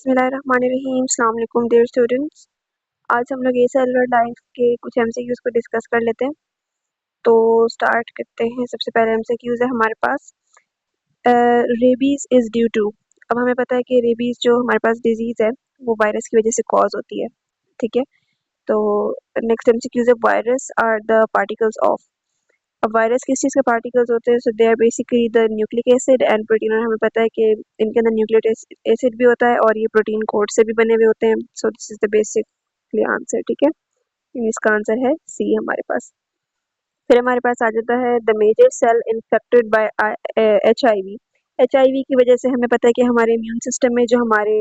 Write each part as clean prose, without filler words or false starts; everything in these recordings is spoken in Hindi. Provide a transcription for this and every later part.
बिस्मिल्लाहिर्रहमानिर्रहीम। अस्सलाम वालेकुम डियर स्टूडेंट्स। आज हम लोग ए सेलुलर लाइफ के कुछ एमसीक्यूज को डिस्कस कर लेते हैं। तो स्टार्ट करते हैं। सबसे पहले एमसीक्यूज है हमारे पास, रेबीज इज ड्यू टू। अब हमें पता है कि रेबीज जो हमारे पास डिजीज है वो वायरस की वजह से कॉज होती है, ठीक है। तो नेक्स्ट एमसीक्यूज है, virus are the particles of. अब वायरस किस चीज़ के पार्टिकल्स होते हैं? So they are basically the nucleic acid and protein. और हमें पता है कि इनके अंदर न्यूक्लिक एसिड भी होता है और ये प्रोटीन कोड से भी बने हुए होते हैं। So this is the basically answer, ठीक है। इसका आंसर है सी हमारे पास। फिर हमारे पास आ जाता है the major cell infected by HIV। HIV की वजह से हमें पता है कि हमारे इम्यून सिस्टम में जो हमारे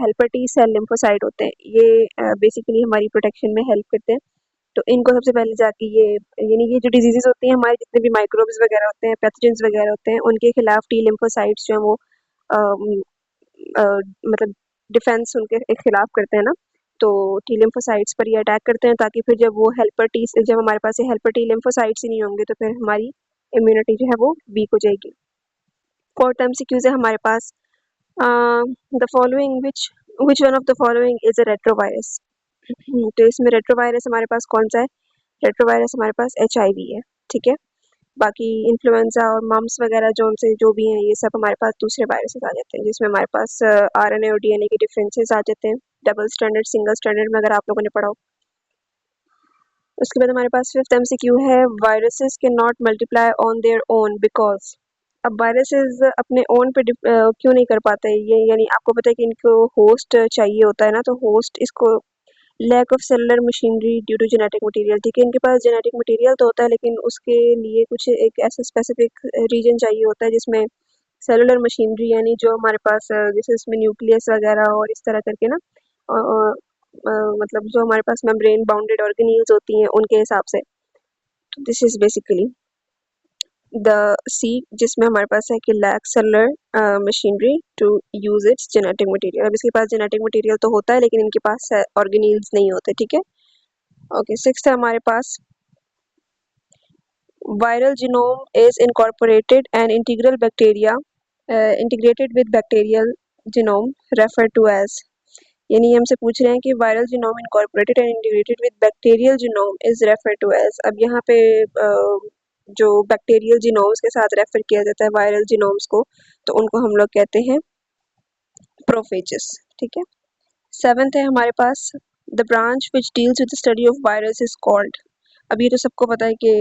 हेल्पर टी सेल लिम्फोसाइट होते हैं, ये बेसिकली हमारी प्रोटेक्शन में हेल्प करते हैं। तो इनको सबसे पहले जाके ये यानी ये जो डिजीजेस होती हैं, हमारे जितने भी माइक्रोब्स वगैरह होते हैं, पैथोजेंस वगैरह होते हैं, उनके खिलाफ टी लिम्फोसाइट्स जो हैं वो अम, अ, मतलब डिफेंस उनके खिलाफ करते हैं ना। तो टी लिम्फोसाइट्स पर ये अटैक करते हैं ताकि फिर जब हमारे पास ये हेल्पर टी लिम्फोसाइट्स ही नहीं होंगे तो फिर हमारी इम्यूनिटी जो है वो वीक हो जाएगी। फोर्थ एमसीक्यूज है हमारे पास, the following which one of the following is a retrovirus. तो इसमें रेट्रोवायरस हमारे पास कौन सा है? रेट्रोवायरस हमारे पास HIV है, ठीक है। बाकी इन्फ्लुएंजा और मम्स वगैरह जो भी हैं, ये सब हमारे पास दूसरे वायरसेस आ जाते हैं, जिसमें हमारे पास RNA और DNA के डिफरेंसेस आ जाते हैं, डबल स्टैंडर्ड सिंगल स्टैंडर्ड में, अगर आप लोगों ने पढ़ा हो। उसके बाद हमारे पास फिफ्थ MCQ है, viruses can not multiply on their own because. अब वायरसेस अपने ओन पे क्यों नहीं कर पाते ये? यानी आपको पता है कि इनको होस्ट चाहिए होता है ना, तो होस्ट इसको lack of cellular machinery due to genetic material, ठीक है। इनके पास जेनेटिक मटेरियल तो होता है लेकिन उसके लिए कुछ एक ऐसा स्पेसिफिक रीजन चाहिए होता है जिसमें सेलुलर मशीनरी, यानी जो हमारे पास जैसे इसमें न्यूक्लियस वगैरह और इस तरह करके ना, अ, अ, मतलब जो हमारे पास मेम्ब्रेन बाउंडेड ऑर्गेनील्स होती हैं उनके हिसाब से। This is basically the C, जिसमें हमारे पास है कि lack cellular machinery to use its genetic material. अब इसके पास जेनेटिक मटेरियल तो होता है लेकिन इनके पास ऑर्गेनील्स नहीं होते, ठीक है। ओके, सिक्स्थ है हमारे पास, viral genome is incorporated and integral bacteria integrated with bacterial genome referred to as। यानी हमसे पूछ रहे हैं कि viral genome incorporated and integrated with bacterial genome is refer to as. अब यहाँ पे जो बैक्टीरियल जीनोम्स के साथ रेफर किया जाता है वायरल जीनोम्स को, तो उनको हम लोग कहते हैं प्रोफेजेस, ठीक है। सेवेंथ है हमारे पास, the branch which deals with the study of virus is called. अब ये तो सबको पता है कि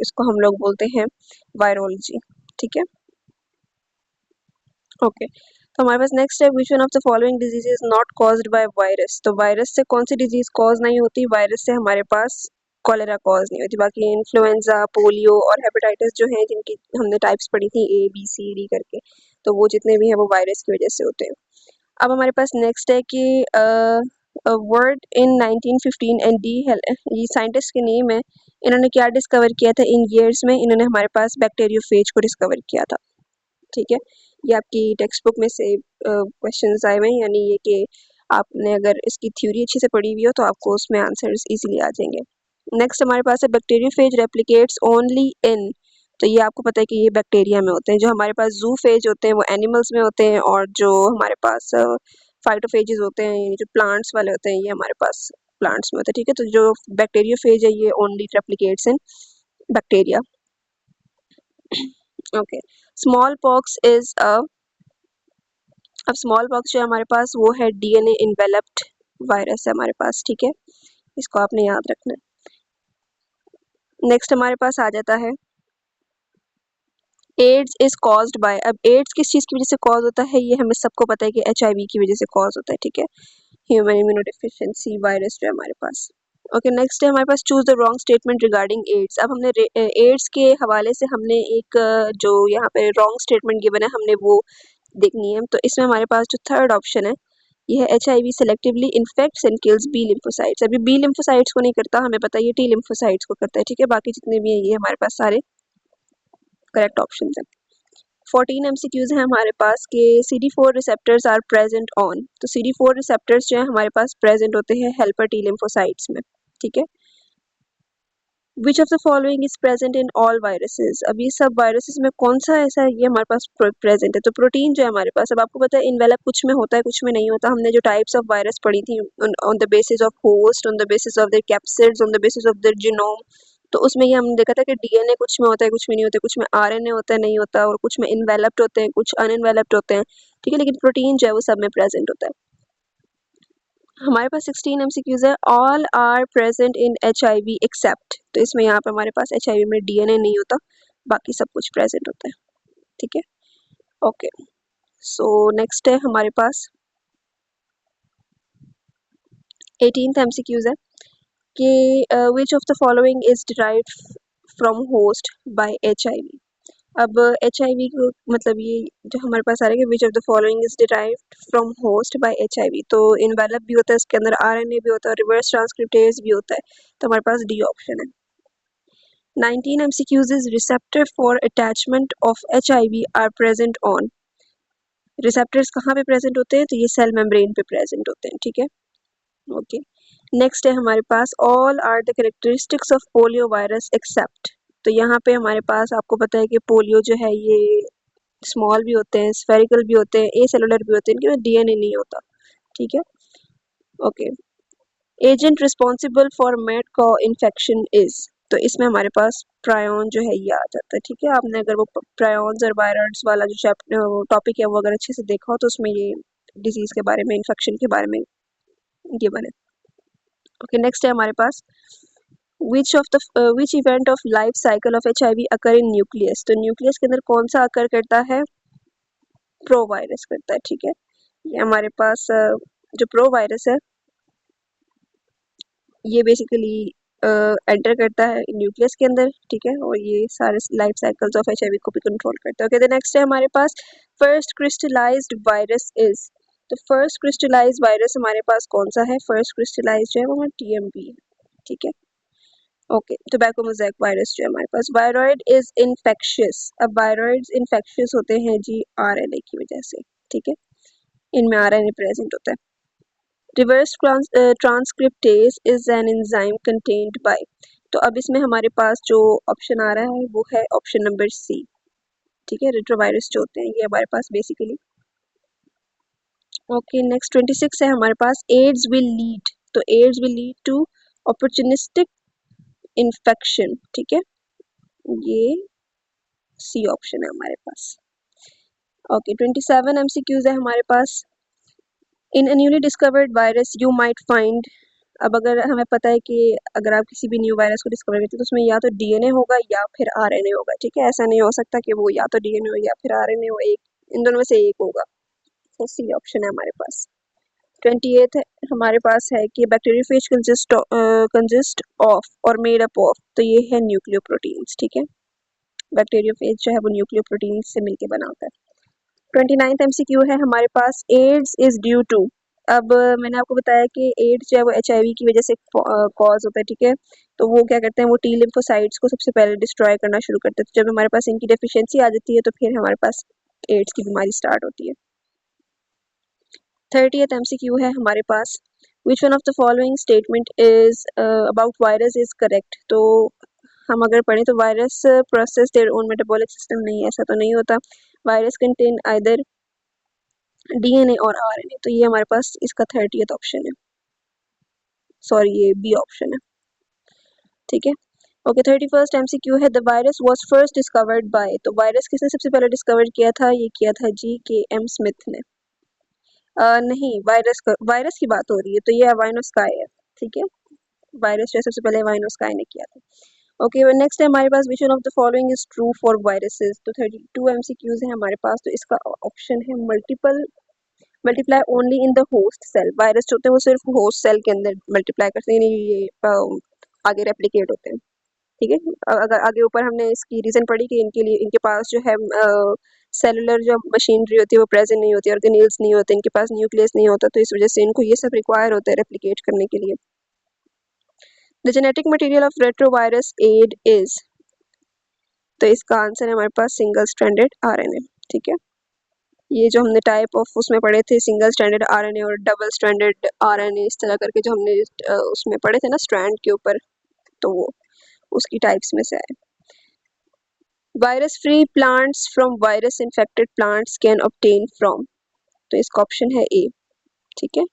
इसको हम लोग बोलते हैं वायरोलॉजी, ठीक है। ओके, तो हमारे पास नेक्स्ट है, विच one of the following disease is not caused by virus. तो वायरस से कौन सी डिजीज कॉज नहीं होती? वायरस से हमारे पास कॉलेरा कॉज नहीं होती। बाकी इन्फ्लुएंजा, पोलियो और हेपेटाइटिस जो हैं, जिनकी हमने टाइप्स पढ़ी थी ABCD करके, तो वो जितने भी हैं वो वायरस की वजह से होते हैं। अब हमारे पास नेक्स्ट है कि वर्ड इन 1915 एंड डी ये साइंटिस्ट के नेम है। इन्होंने क्या डिस्कवर किया था इन ईयर्स में? इन्होंने हमारे पास बैक्टीरियोफेज को डिस्कवर किया था, ठीक है। ये आपकी टेक्स्ट बुक में से क्वेश्चंस आए हुए हैं, यानी ये कि आपने अगर इसकी थ्योरी अच्छे से पढ़ी हुई हो तो आपको उसमें आंसर्स इजीली आ जाएंगे। नेक्स्ट हमारे पास है, बैक्टीरियोफेज रेप्लिकेट्स ओनली इन। तो ये आपको पता है कि ये बैक्टीरिया में होते हैं। जो हमारे पास जूफेज होते हैं वो एनिमल्स में होते हैं, और जो हमारे पास फाइटोफेजेस होते हैं, यानी जो प्लांट्स वाले होते हैं, ये हमारे पास प्लांट्स में होते हैं, ठीक है। तो जो बैक्टीरियोफेज है ये only replicates in bacteria. Okay, small pox is a. अब स्मॉल पॉक्स जो है हमारे पास वो है DNA इन्वेलप्ड वायरस है हमारे पास, ठीक है। इसको आपने याद रखना है। नेक्स्ट हमारे पास आ जाता है, एड्स इज कॉज्ड बाय। अब एड्स किस चीज़ की वजह से कॉज होता है? ये हमें सबको पता है कि HIV की वजह से कॉज होता है, ठीक है। ह्यूमन इम्यूनोडेफिशिएंसी वायरस जो है हमारे पास। ओके, नेक्स्ट है हमारे पास, choose the wrong statement regarding AIDS. अब हमने एड्स के हवाले से हमने एक जो यहाँ पे रॉन्ग स्टेटमेंट गिवन है हमने वो देखनी है। तो इसमें हमारे पास जो थर्ड ऑप्शन है ये है, HIV selectively infects and kills B lymphocytes. अभी B लिम्फोसाइट्स को नहीं करता, हमें पता है ये T लिम्फोसाइट्स को करता है, ठीक है। बाकी जितने भी हैं ये हमारे पास सारे करेक्ट ऑप्शन हैं। 14 MCQs हैं हमारे पास कि CD4 receptors are present on. तो CD4 रिसेप्टर्स जो है हमारे पास प्रेजेंट होते हैं हेल्पर T लिम्फोसाइट्स में, ठीक है। Which of the following is present in all viruses. अब ये सब वायरसेस में कौन सा ऐसा है ये हमारे पास प्रेजेंट है। तो प्रोटीन जो है हमारे पास, अब आपको पता है इनवेलप कुछ में होता है कुछ में नहीं होता। हमने जो टाइप्स ऑफ वायरस पढ़ी थी on the basis of host, on the basis of their capsids, on the basis of their genome, तो उसमें ये हमने देखा था कि डीएनए कुछ में होता है कुछ में नहीं होता है, कुछ में आरएनए होता है नहीं होता, और कुछ में इनवेलप्ड होते हैं कुछ अनइनवेलप्ड होते हैं, ठीक है। लेकिन प्रोटीन जो है वो सब में प्रेजेंट होता है। हमारे पास 16 एमसीक्यूज है। All are present in HIV except, तो इसमें यहाँ पे हमारे पास एचआईवी में डीएनए नहीं होता, बाकी सब कुछ प्रेजेंट होता है, ठीक है। ओके, सो नेक्स्ट है हमारे पास 18th एमसीक्यूज है कि विच of the following is derived from host bye HIV. अब एचआईवी को मतलब ये जो हमारे पास आ रहा है कि विच of the following is derived from host bye HIV, तो इनवेलप भी होता है, इसके अंदर आरएनए भी होता है, रिवर्स ट्रांसक्रिप्टेज भी होता है, तो हमारे पास डी ऑप्शन है। 19 MCQs is receptor for attachment of HIV are present on। Receptors कहाँ पे प्रेजेंट होते हैं, तो ये सेल मेम्ब्रेन पे प्रेजेंट होते हैं, ठीक है। ओके, नेक्स्ट है हमारे पास all are the characteristics of polio virus except. तो यहाँ पे हमारे पास आपको पता है कि पोलियो जो है ये स्मॉल भी होते हैं, स्फेरिकल भी होते हैं, ए सेलुलर भी होते हैं, इनके में डीएनए नहीं होता, ठीक है। Okay, agent responsible for made को इन्फेक्शन इज, तो इसमें हमारे पास प्रायोन जो है ये आ जाता है, ठीक है। आपने अगर वो प्रायोन्स और वायरस वाला जो चैप्टर टॉपिक है वो अगर अच्छे से देखा हो तो उसमें ये डिजीज के बारे में, इन्फेक्शन के बारे में ये बने। ओके, नेक्स्ट है हमारे पास which event of life cycle of HIV occur in nucleus. तो न्यूक्लियस के अंदर कौन सा अकर करता है, प्रो वायरस करता है, ठीक है। ये हमारे पास जो प्रो वायरस है ये बेसिकली एंटर करता है न्यूक्लियस के अंदर, ठीक है, और ये सारे लाइफ साइकिल्स ऑफ एचआईवी को भी कंट्रोल करता है। ओके, द नेक्स्ट है हमारे पास फर्स्ट क्रिस्टलाइज्ड वायरस इज। तो फर्स्ट क्रिस्टलाइज्ड वायरस हमारे पास कौन सा है, फर्स्ट क्रिस्टलाइज्ड जो है वो टीएमवी है, ठीक है। ओके, टोबैको मोज़ेक वायरस जो है हमारे पास वायरॉइड इज इन्फेक्शियस। अब वायरॉइड्स इन्फेक्शियस होते हैं जी आरएनए की वजह से, ठीक है, इनमें आरएनए प्रेजेंट होता है। Reverse transcriptase is an enzyme contained by, तो अब इसमें हमारे पास जो ऑप्शन आ रहा है वो है ऑप्शन नंबर सी, ठीक है। रेट्रोवायरस जो होते हैं ये हमारे पास बेसिकली। ओके, नेक्स्ट 26 है हमारे पास एड्स विल लीड, तो AIDS will lead to opportunistic infection, ठीक है, ये सी ऑप्शन है हमारे पास। ओके, 27 एमसीक्यूज है हमारे पास। In a newly discovered virus you might find, अब अगर हमें पता है कि अगर आप किसी भी न्यू वायरस को डिस्कवर करते हैं तो उसमें या तो डीएनए होगा या फिर आरएनए होगा, ठीक है। ऐसा नहीं हो सकता कि वो या तो डीएनए हो या फिर आरएनए हो, एक इन दोनों में से एक होगा, तो सी ऑप्शन है हमारे पास। 28 है हमारे पास है कि बैक्टीरियोफेज कंजिस्ट ऑफ और मेड अप ऑफ, तो ये है न्यूक्लियोप्रोटीन्स, ठीक है। बैक्टीरियोफेज जो है वो न्यूक्लियोप्रोटीन्स से मिलके बना होता है। 29th एमसीक्यू है हमारे पास एड्स इज ड्यू टू। अब मैंने आपको बताया कि एड्स जो है वो एचआईवी की वजह से कॉज होता है, ठीक है। तो वो क्या करते हैं, वो टी लिम्फोसाइट्स को सबसे पहले डिस्ट्रॉय करना शुरू करते हैं, तो जब हमारे पास इनकी डेफिशिएंसी आ जाती है तो फिर हमारे पास एड्स की बीमारी स्टार्ट होती है। 30th एमसीक्यू है हमारे पास which one of the following statement is about virus is correct. तो हम अगर पढ़ें तो virus process their own metabolic system, नहीं, ऐसा तो नहीं होता। वायरस कंटेन आइदर डीएनए और आरएनए, तो ये हमारे पास इसका 30th ऑप्शन है, सॉरी ये बी ऑप्शन है, ठीक है। ओके, 31st एमसीक्यू है the virus was first discovered by, तो वायरस किसने सबसे पहले डिस्कवर किया था, ये किया था जी के एम स्मिथ ने। नहीं, वायरस की बात हो रही है, तो ये अवाइनोस्काई है, ठीक है। वायरस जो है सबसे पहले अवाइनोस्काई ने किया था। ओके, नेक्स्ट है हमारे पास which one of the following is true for viruses. तो 32 एमसीक्यूज है हमारे पास, तो इसका ऑप्शन है multiply only in the host cell. Virus जो होते हैं वो सिर्फ होस्ट सेल के अंदर मल्टीप्लाई करते हैं, ये आगे रेप्लिकेट होते हैं, ठीक है। अगर आगे ऊपर हमने इसकी रीजन पढ़ी कि इनके लिए इनके पास जो है सेलुलर जो मशीनरी होती है वो प्रेजेंट नहीं होती, ऑर्गेनेल्स नहीं होते, इनके पास न्यूक्लियस नहीं होता, तो इस वजह से इनको ये सब रिक्वायर होता है रेप्लिकेट करने के लिए। The genetic material of retrovirus AIDS is, तो इसका आंसर है हमारे पास सिंगल स्ट्रैंडेड आरएनए, ठीक है। ये जो हमने टाइप ऑफ उसमें पढ़े थे सिंगल स्ट्रैंडेड आरएनए और डबल स्ट्रैंडेड आरएनए, इस तरह करके जो हमने उसमें पढ़े थे ना स्ट्रैंड के ऊपर, तो वो उसकी टाइप्स में से है। Virus free plants from virus infected plants can obtain from, तो इसका ऑप्शन है ए। ठीक है,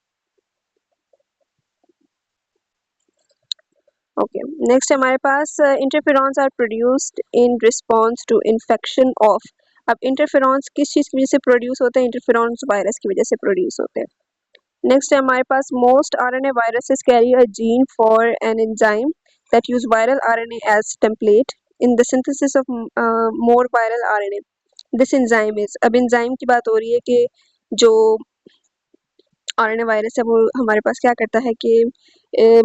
ओके। नेक्स्ट हमारे पास interferons are produced in response to infection of. अब इंटरफेरॉन्स किस चीज़ की वजह से प्रोड्यूस होते हैं? इंटरफेरॉन्स वायरस की वजह से प्रोड्यूस होते हैं। नेक्स्ट है हमारे पास most RNA viruses carry a gene for an enzyme that use viral RNA as template in the synthesis of more viral RNA. This enzyme is, अब एंजाइम की बात हो रही है कि जो आरएनए वायरस है वो हमारे पास क्या करता है कि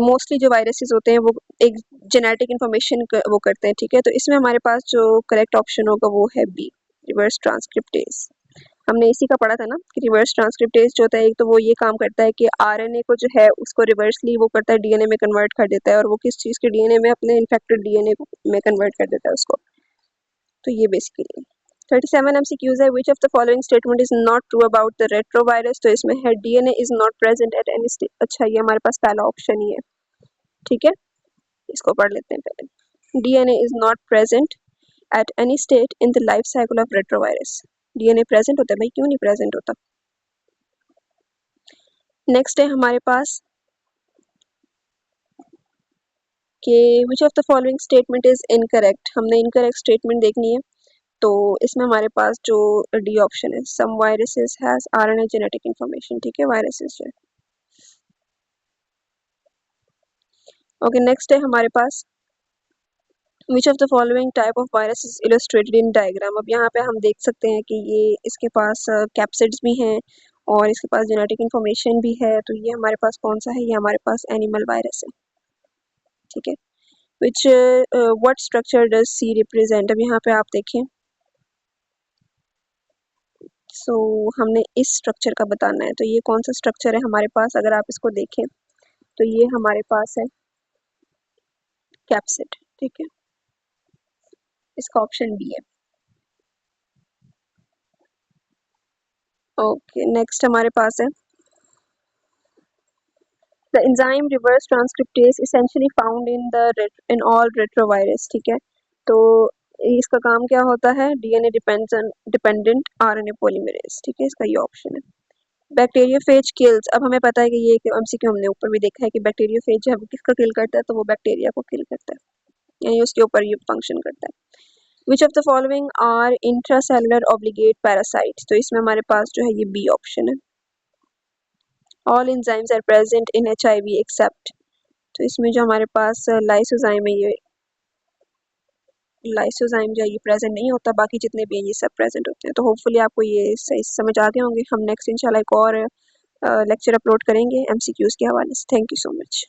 मोस्टली जो वायरसेस होते हैं वो एक जेनेटिक इन्फॉर्मेशन वो करते हैं। ठीक है, तो इसमें हमारे पास जो करेक्ट ऑप्शन होगा वो है बी, रिवर्स ट्रांसक्रिप्टेज। हमने इसी का पढ़ा था ना कि रिवर्स ट्रांसक्रिप्टेज जो होता है, एक तो वो ये काम करता है कि आरएनए को जो है उसको रिवर्सली वो करता है, डीएनए में कन्वर्ट कर देता है, और वो किस चीज़ के डीएनए में? अपने इन्फेक्टेड डीएनए में कन्वर्ट कर देता है उसको। तो ये बेसिकली 37 एमसीक्यूज है। Which of the following statement is not true about the retrovirus? तो इसमें है DNA is not present at any stage. अच्छा, ये हमारे पास पहला ऑप्शन ही है। ठीक है, इसको पढ़ लेते हैं पहले। DNA is not present at any state in the life cycle of retrovirus. DNA present होता है भाई, क्यों नहीं प्रेजेंट होता? नेक्स्ट है हमारे पास कि विच of the following statement is incorrect. हमने इनकरेक्ट स्टेटमेंट देखनी है, तो इसमें हमारे पास जो डी ऑप्शन है, some viruses has RNA genetic information. ठीक है, वायरसेस जो है। ओके, नेक्स्ट है हमारे पास which of the following type of virus is illustrated in diagram. अब यहाँ पे हम देख सकते हैं कि ये इसके पास कैप्सिड्स भी हैं और इसके पास जेनेटिक इंफॉर्मेशन भी है। तो ये हमारे पास कौन सा है? ये हमारे पास एनिमल वायरस है। ठीक है, विच what structure does she represent? अब यहाँ पे आप देखें, सो हमने इस स्ट्रक्चर का बताना है। तो ये कौन सा स्ट्रक्चर है हमारे पास? अगर आप इसको देखें तो ये हमारे पास है कैप्सिड। ठीक है, इसका ऑप्शन बी है। ओके, नेक्स्ट हमारे पास है the enzyme reverse transcriptase essentially found in all retrovirus. ठीक है, तो इसका काम क्या होता है? DNA dependent RNA polymerase. ठीक है, इसका ये ऑप्शन है। Bacteriophage kills. अब हमें पता है कि ये एमसीक्यू हमने ऊपर भी देखा है कि बैक्टीरियोफेज जो है वो किसका किल करता है? तो वो बैक्टीरिया को किल करता है, यानी उसके ऊपर ये फंक्शन करता है। Which of the following are intracellular obligate parasites? तो इसमें हमारे पास जो है ये बी ऑप्शन है। All enzymes are present in HIV except. तो इसमें जो हमारे पास लाइसोजाइम है, ये लाइसोजाइम जो है ये प्रेजेंट नहीं होता, बाकी जितने भी हैं ये सब प्रेजेंट होते हैं। तो होपफुली आपको ये सही समझ आ गए होंगे। हम नेक्स्ट इंशाल्लाह एक और लेक्चर अपलोड करेंगे एमसीक्यूज के हवाले से। Thank you so much.